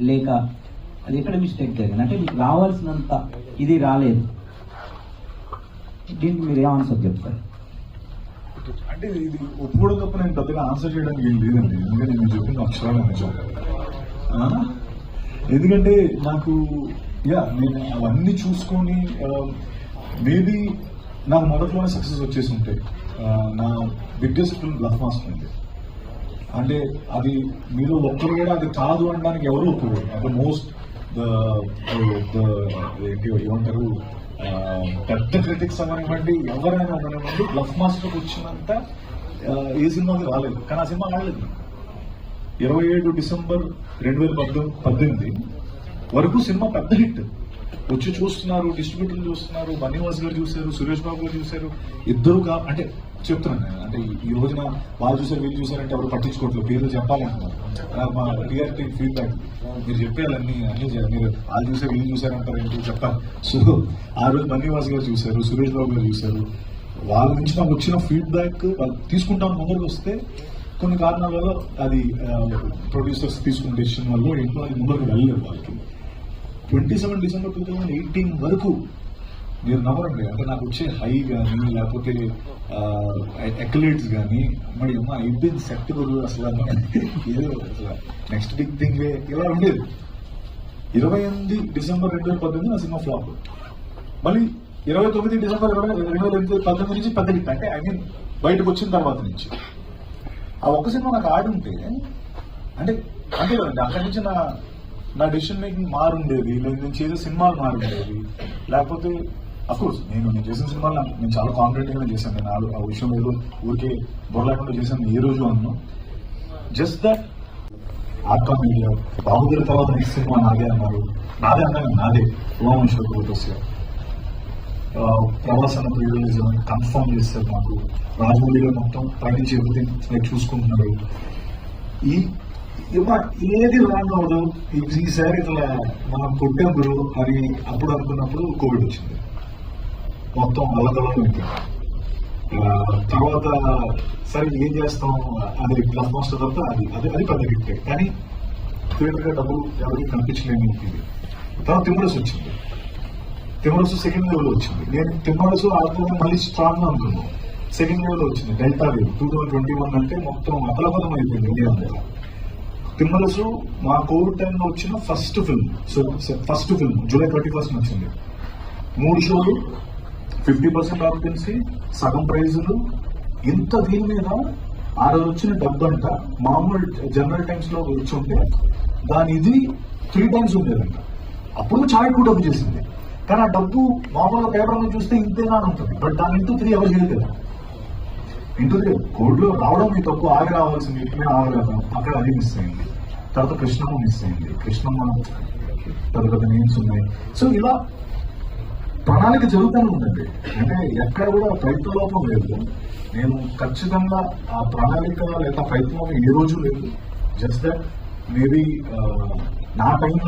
లేక అది ఎక్కడ మిస్టేక్ జరిగింది? అంటే మీకు రావాల్సినంత ఇది రాలేదు, దీనికి మీరు ఏ ఆన్సర్ చెప్తారు? అంటే ఇది ఒప్పుకోవడం తప్ప నేను పెద్దగా ఆన్సర్ చేయడానికి ఏం లేదండి, ఎందుకంటే నేను చెప్పిన అక్షరాలు నిజం. ఎందుకంటే నాకు నేను అవన్నీ చూసుకొని మేబీ నాకు మొదట్లోనే సక్సెస్ వచ్చేసి ఉంటే నా బిగ్గెస్ట్ ఫిల్మ్ బ్లఫ్ మాస్టర్ ఉంది. అంటే అది మీరు ఒక్కరు కూడా అది కాదు అనడానికి ఎవరు ఒప్పుకోరు. అంటే మోస్ట్ ఏమంటారు పెద్ద క్రిటిక్స్ అవనివ్వండి, ఎవరైనా అవనివ్వండి, బ్లఫ్ మాస్టర్కి వచ్చినంత ఏ సినిమాకి రాలేదు. కానీ ఆ సినిమా రాలేదు. 27 డిసెంబర్ 2018 వరకు సినిమా పెద్ద హిట్. వచ్చి చూస్తున్నారు, డిస్ట్రిబ్యూటర్లు చూస్తున్నారు, బన్నీవాస్ గారు చూశారు, సురేష్ బాబు గారు చూశారు. ఇద్దరు అంటే చెప్తున్నాను నేను, అంటే ఈ రోజున వాళ్ళు చూసారు వీళ్ళు చూసారంటే ఎవరు పట్టించుకోవట్లేదు, పేర్లు చెప్పాలంటున్నారు. మా రియాలిటీ ఫీడ్బ్యాక్ మీరు చెప్పేయాలన్నీ మీరు వాళ్ళు చూసారు వీళ్ళు చూసారంటారు ఏంటి చెప్పాలి. సో ఆ రోజు బన్నీవాస్ గారు చూశారు, సురేష్ బాబు గారు చూశారు. వాళ్ళ నుంచి నాకు వచ్చిన ఫీడ్బ్యాక్ వాళ్ళు తీసుకుంటాం ముందరికి వస్తే కొన్ని కారణాల వల్ల అది ప్రొడ్యూసర్స్ తీసుకున్న డెసిషన్ వల్ల ఏంటో అది ముందరికి వెళ్ళలేదు. వాళ్ళకి 27 డిసెంబర్ 2018 వరకు మీరు నమ్మరండి, అంటే నాకు వచ్చే హై కానీ లేకపోతే ఎక్యులేట్స్ కానీ మరి అమ్మ అయిపోయింది సెట్ అసలు ఏదో అసలు నెక్స్ట్ బిగ్ థింగ్ ఇలా ఉండేది. 28 డిసెంబర్ 2018 నా సినిమా ఫ్లాప్. మళ్ళీ 29 డిసెంబర్ 2019 నుంచి పెద్ద హిట్. అంటే ఐ మీన్ బయటకు వచ్చిన తర్వాత నుంచి ఆ ఒక్క సినిమా నాకు ఆడుంటే అంటే అంతే కదండి, అక్కడి నుంచి నా డెసిషన్ మేకింగ్ మారుండేది, లేదు నేను చేసే సినిమాలు మారుండేది. లేకపోతే అఫ్కోర్స్ నేను చేసిన సినిమాలు నేను చాలా కాన్ఫిడెంట్ గానే చేశాను. నేను ఆ విషయం ఏదో ఊరికే బొరలేకుండా చేశాను ఏ రోజు అన్నా. జస్ట్ దట్ ఆర్కా మీడియా బాహుబలి తర్వాత నెక్స్ట్ సినిమా నాదే అన్నారు. నాదే అన్నాను, నాదే ఉమామేశ్వర ప్రవాసన ప్రియులు కన్ఫర్మ్ చేస్తారు. నాకు రాజమౌళిలో మొత్తం పైనుంచి ఎవ్రీథింగ్ చూసుకుంటున్నారు. ఏది రాంగ్ అవదు. ఈసారి ఇట్లా మనం కొట్టేప్పుడు అని అప్పుడు అనుకున్నప్పుడు కోవిడ్ వచ్చింది, మొత్తం అల్లకల్లో ఉంటుంది. తర్వాత సరే ఏం చేస్తాం, అది బ్లఫ్ మాస్టర్ తర్వాత అది పెద్ద హిట్. కానీ థియేటర్ గా డబ్బులు ఎవరికి కనిపించలేని ఇది. తర్వాత తిమ్మరసు వచ్చింది, తిమ్మరసు సెకండ్ లెవెల్ వచ్చింది. నేను తిమ్మరసు ఆడుతున్నా మళ్ళీ స్ట్రాంగ్ గా అనుకున్నాను. సెకండ్ లెవెల్ వచ్చింది డెల్టా వేవ్ 2021 అంటే మొత్తం అతలపదం అయిపోయింది ఇండియా మీద. తిమ్మరసు మా కోవిడ్ టైంలో వచ్చిన ఫస్ట్ ఫిల్మ్ జూలై 31 వచ్చింది. 3 షోలు, 50% ఆక్యుపెన్సీ, సగం ప్రైజులు. ఇంత దీని మీద ఆ రోజు వచ్చిన డబ్బు అంట మామూలు జనరల్ టైమ్స్ లో వచ్చి ఉంటే దాని ఇది 3 టైమ్స్ ఉండేదంట. అప్పుడు చాలా ఎక్కువ డబ్బు చేసింది. కానీ ఆ డబ్బు మామూలుగా పేపర్ మీద చూస్తే ఇంతేనా అని ఉంటుంది. బట్ దాని ఇంటూ 3 ఎవరు చేయలేదు కదా. ఇంటూ 3 కోవిడ్లో రావడం మీ తప్పు, ఆగి రావాల్సింది ఇట్లనే ఆగలేదు. అక్కడ అది మిస్ అయింది. తర్వాత కృష్ణమ్మ మిస్ అయింది. కృష్ణమ్మ పెద్ద పెద్ద నేమ్స్ ఉన్నాయి. సో ఇలా ప్రణాళిక జరుగుతూనే ఉందండి. అంటే ఎక్కడ కూడా ప్రయత్న లోపం లేదు. నేను ఖచ్చితంగా ఆ ప్రణాళిక లేదా ప్రయత్నం ఏ రోజు లేదు. జస్ట్ దట్ మేబీ నా టైం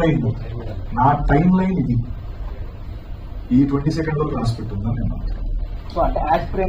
లైన్ ఇది ఈ 20 సెకండ్ వరకు రాసి పెట్టుందని నేను. సో అంటే యాస్పిరెంట్